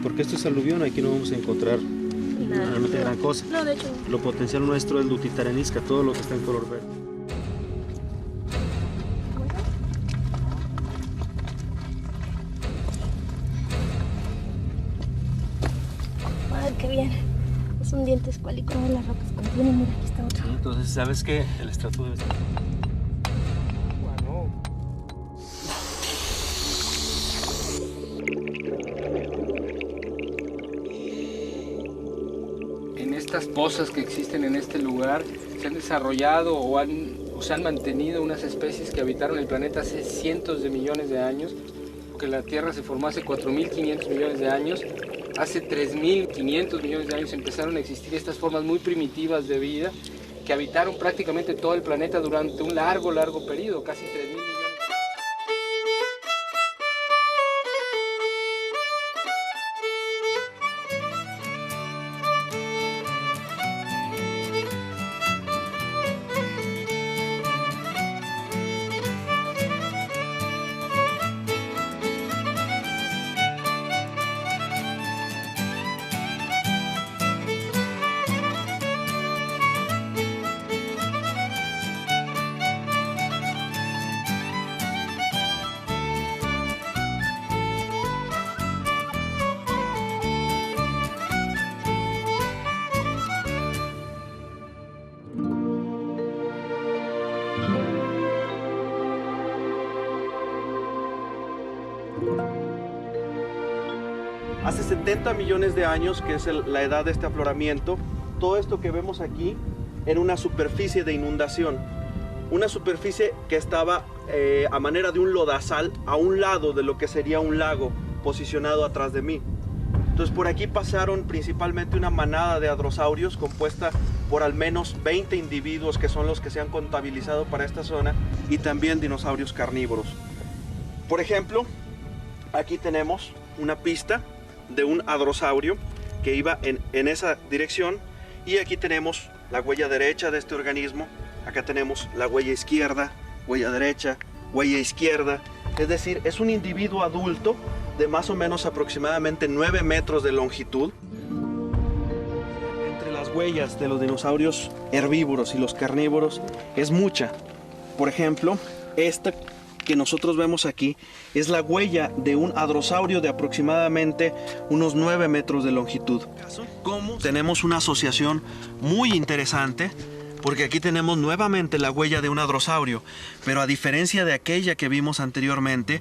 porque esto es aluvión, aquí no vamos a encontrar realmente gran cosa. No, de hecho. Lo potencial nuestro es Lutitaranisca, todo lo que está en color verde. Ay, qué bien. Es un diente escuálico de las rocas contienen. Mira, aquí está otro. Sí, entonces, ¿sabes qué? El estrato debe estar... En estas pozas que existen en este lugar se han desarrollado o se han mantenido unas especies que habitaron el planeta hace cientos de millones de años, porque la Tierra se formó hace 4.500 millones de años. Hace 3.500 millones de años empezaron a existir estas formas muy primitivas de vida que habitaron prácticamente todo el planeta durante un largo periodo, casi 3.000 millones. Hace 70 millones de años, que es la edad de este afloramiento, todo esto que vemos aquí era una superficie de inundación. Una superficie que estaba a manera de un lodazal a un lado de lo que sería un lago posicionado atrás de mí. Entonces por aquí pasaron principalmente una manada de hadrosaurios compuesta por al menos 20 individuos que son los que se han contabilizado para esta zona y también dinosaurios carnívoros. Por ejemplo, aquí tenemos una pista de un hadrosaurio que iba en esa dirección y aquí tenemos la huella derecha de este organismo, acá tenemos la huella izquierda, huella derecha, huella izquierda, es decir, es un individuo adulto de más o menos aproximadamente 9 metros de longitud. Entre las huellas de los dinosaurios herbívoros y los carnívoros es mucha. Por ejemplo, esta que nosotros vemos aquí es la huella de un hadrosaurio de aproximadamente unos 9 metros de longitud. ¿Cómo? Tenemos una asociación muy interesante porque aquí tenemos nuevamente la huella de un hadrosaurio, pero a diferencia de aquella que vimos anteriormente,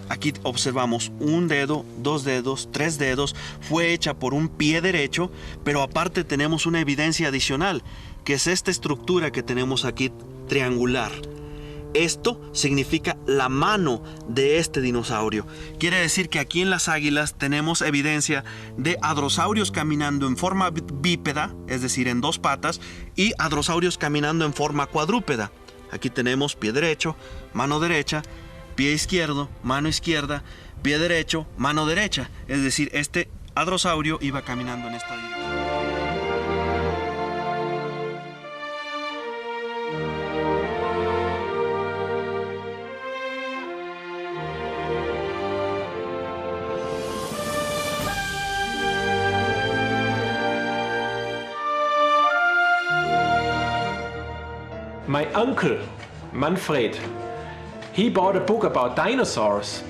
aquí observamos un dedo, 2 dedos, 3 dedos, fue hecha por un pie derecho, pero aparte tenemos una evidencia adicional, que es esta estructura que tenemos aquí triangular. Esto significa la mano de este dinosaurio. Quiere decir que aquí en las águilas tenemos evidencia de hadrosaurios caminando en forma bípeda, es decir, en 2 patas, y hadrosaurios caminando en forma cuadrúpeda. Aquí tenemos pie derecho, mano derecha, pie izquierdo, mano izquierda, pie derecho, mano derecha. Es decir, este hadrosaurio iba caminando en esta dirección. My uncle, Manfred, he bought a book about dinosaurs.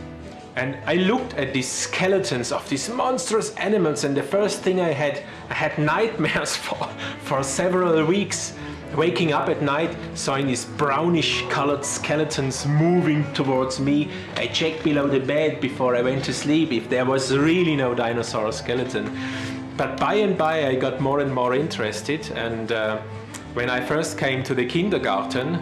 And I looked at these skeletons of these monstrous animals, and the first thing I had nightmares for several weeks. Waking up at night, seeing these brownish colored skeletons moving towards me. I checked below the bed before I went to sleep if there was really no dinosaur skeleton. But by and by I got more and more interested, and when I first came to the kindergarten,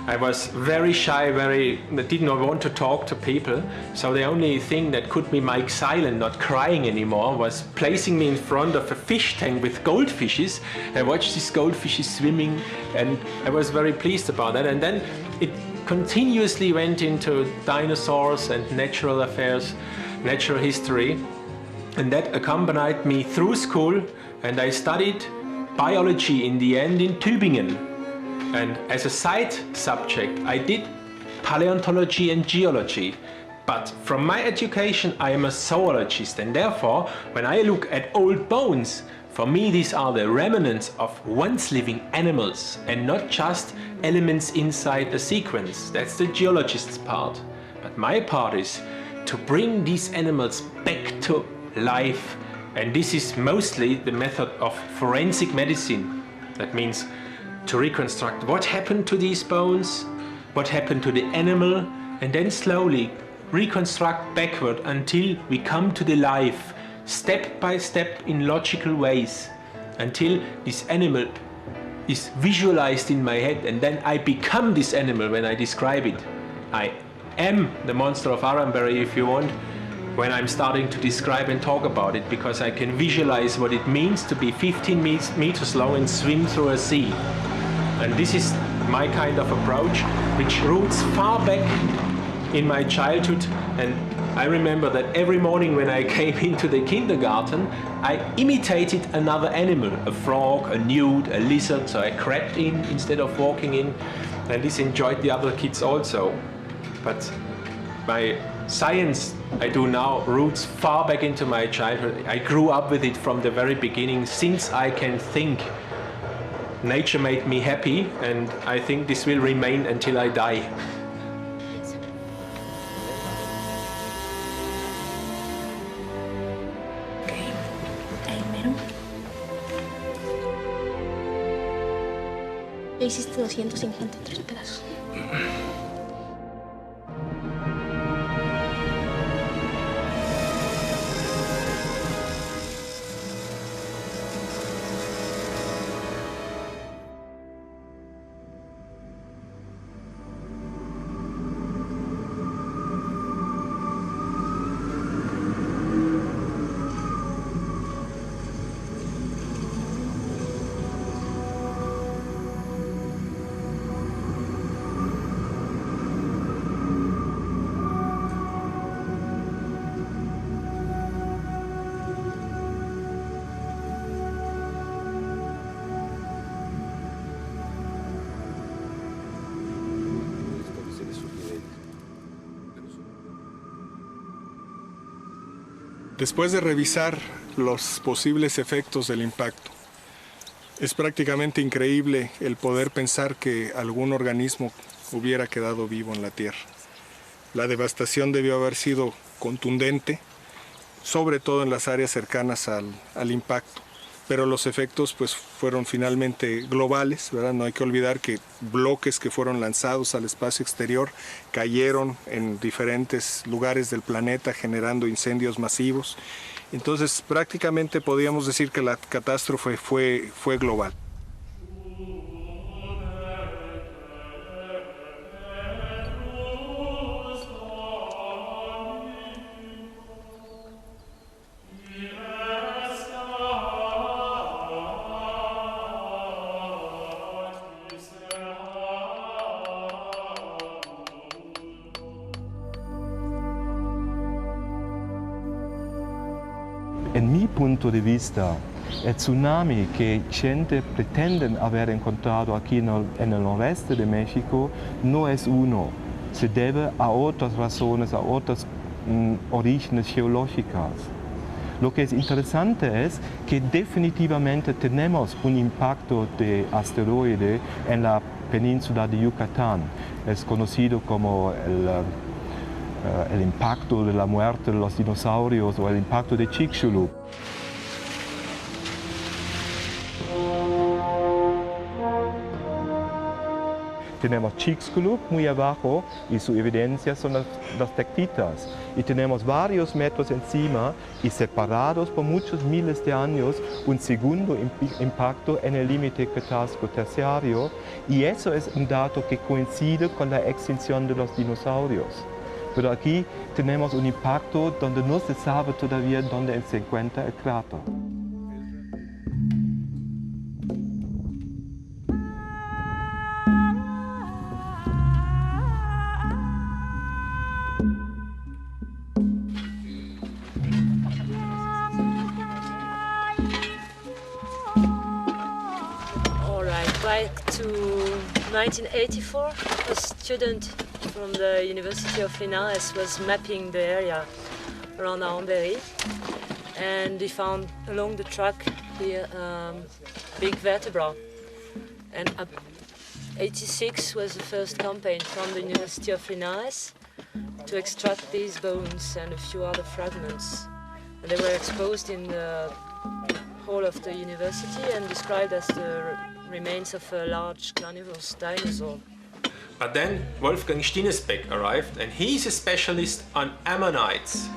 I was very shy, did not want to talk to people. So the only thing that could be Mike silent, not crying anymore, was placing me in front of a fish tank with goldfishes. I watched these goldfishes swimming, and I was very pleased about that. And then it continuously went into dinosaurs and natural affairs, natural history. And that accompanied me through school, and I studied biology in the end in Tübingen. And as a side subject, I did paleontology and geology. But from my education, I am a zoologist, and therefore, when I look at old bones, for me these are the remnants of once living animals and not just elements inside the sequence. That's the geologist's part. But my part is to bring these animals back to life, and this is mostly the method of forensic medicine. That means to reconstruct what happened to these bones, what happened to the animal, and then slowly reconstruct backward until we come to the life, step by step in logical ways, until this animal is visualized in my head, and then I become this animal when I describe it. I am the monster of Aranbury, if you want, when I'm starting to describe and talk about it, because I can visualize what it means to be 15 meters long and swim through a sea. And this is my kind of approach, which roots far back in my childhood. And I remember that every morning when I came into the kindergarten, I imitated another animal, a frog, a newt, a lizard, so I crept in instead of walking in, and this enjoyed the other kids also. But my science I do now roots far back into my childhood. I grew up with it from the very beginning, since I can think. Nature made me happy, and I think this will remain until I die. Ya hiciste 253 pedazos. Después de revisar los posibles efectos del impacto, es prácticamente increíble el poder pensar que algún organismo hubiera quedado vivo en la Tierra. La devastación debió haber sido contundente, sobre todo en las áreas cercanas al impacto, pero los efectos pues fueron finalmente globales, ¿verdad? No hay que olvidar que bloques que fueron lanzados al espacio exterior cayeron en diferentes lugares del planeta generando incendios masivos. Entonces prácticamente podríamos decir que la catástrofe fue global. En mi punto de vista, el tsunami que gente pretenden haber encontrado aquí en el noreste de México no es uno. Se debe a otras razones, a otros orígenes geológicos. Lo que es interesante es que definitivamente tenemos un impacto de asteroide en la península de Yucatán. Es conocido como el impacto de la muerte de los dinosaurios o el impacto de Chicxulub. Tenemos Chicxulub muy abajo y su evidencia son las tectitas. Y tenemos varios metros encima y separados por muchos miles de años un segundo impacto en el límite Cretácico terciario, y eso es un dato que coincide con la extinción de los dinosaurios. Pero aquí tenemos un impacto donde no se sabe todavía dónde se encuentra el cráter. All right, back to 1984, a student from the University of Linares was mapping the area around Aramberry, and he found along the track here big vertebra. And 86 was the first campaign from the University of Linares to extract these bones and a few other fragments. And they were exposed in the hall of the university and described as the remains of a large carnivorous dinosaur. But then Wolfgang Stinesbeck arrived, and he's a specialist on ammonites.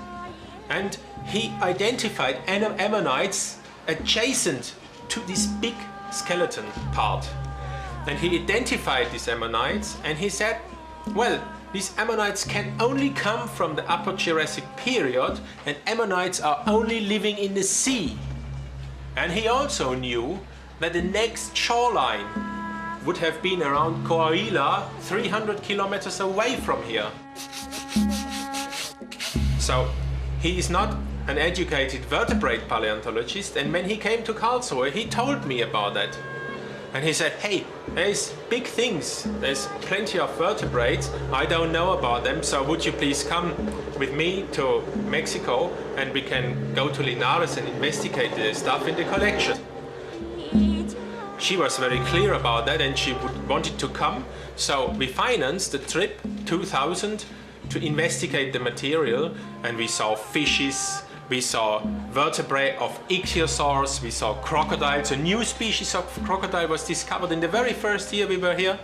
And he identified ammonites adjacent to this big skeleton part. And he identified these ammonites, and he said, well, these ammonites can only come from the Upper Jurassic period, and ammonites are only living in the sea. And he also knew that the next shoreline would have been around Coahuila, 300 kilometers away from here. So he is not an educated vertebrate paleontologist, and when he came to Karlsruhe, he told me about that. And he said, hey, there's big things, there's plenty of vertebrates, I don't know about them, so would you please come with me to Mexico and we can go to Linares and investigate the stuff in the collection. She was very clear about that, and she wanted to come, so we financed the trip 2000 to investigate the material, and we saw fishes, we saw vertebrae of ichthyosaurs, we saw crocodiles. A new species of crocodile was discovered in the very first year we were here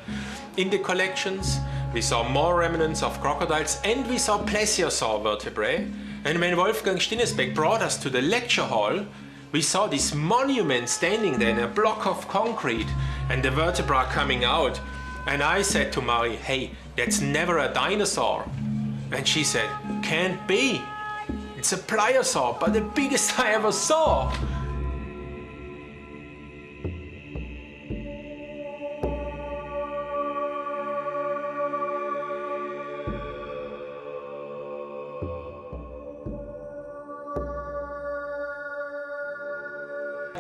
in the collections. We saw more remnants of crocodiles, and we saw plesiosaur vertebrae. And when Wolfgang Stinesbeck brought us to the lecture hall, we saw this monument standing there in a block of concrete and the vertebra coming out. And I said to Marie, hey, that's never a dinosaur. And she said, can't be. It's a pliosaur, but the biggest I ever saw.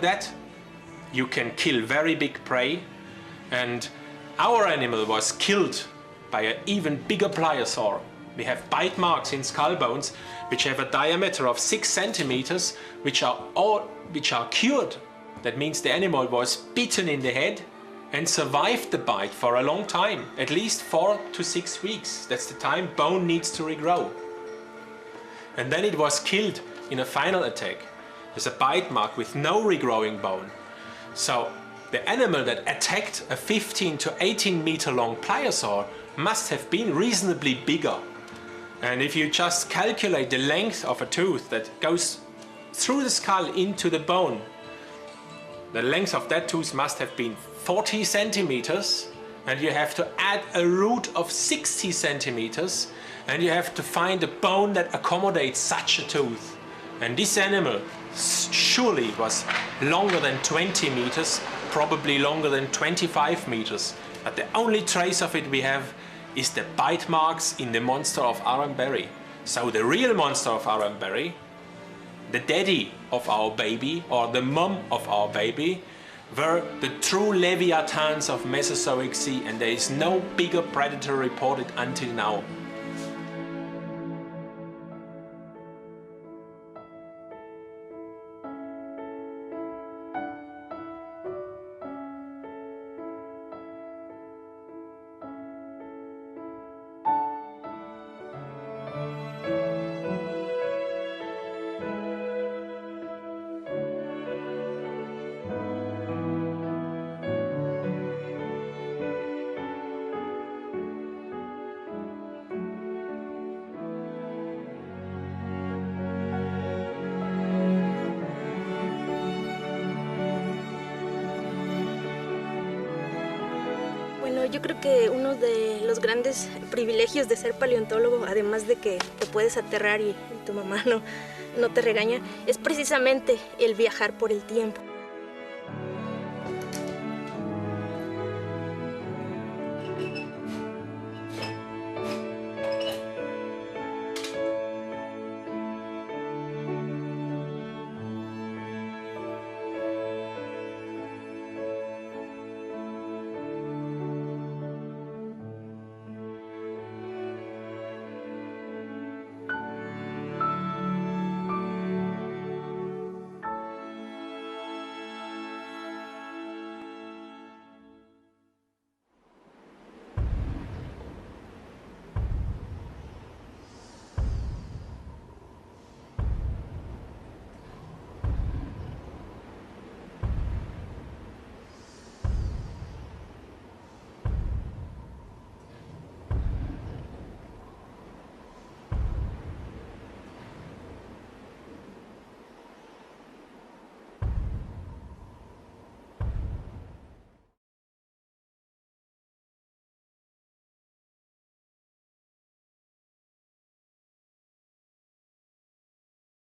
That you can kill very big prey, and our animal was killed by an even bigger pliosaur. We have bite marks in skull bones which have a diameter of 6 centimeters, which are cured. That means the animal was bitten in the head and survived the bite for a long time, at least 4 to 6 weeks. That's the time bone needs to regrow. And then it was killed in a final attack. There's a bite mark with no regrowing bone. So the animal that attacked a 15 to 18 meter long pliosaur must have been reasonably bigger. And if you just calculate the length of a tooth that goes through the skull into the bone, the length of that tooth must have been 40 centimeters, and you have to add a root of 60 centimeters, and you have to find a bone that accommodates such a tooth. And this animal surely was longer than 20 meters, probably longer than 25 meters. But the only trace of it we have is the bite marks in the monster of Aramberry. So the real monster of Aramberry, the daddy of our baby, or the mum of our baby, were the true leviathans of Mesozoic sea, and there is no bigger predator reported until now. Yo creo que uno de los grandes privilegios de ser paleontólogo, además de que te puedes aterrar y tu mamá no te regaña, es precisamente el viajar por el tiempo.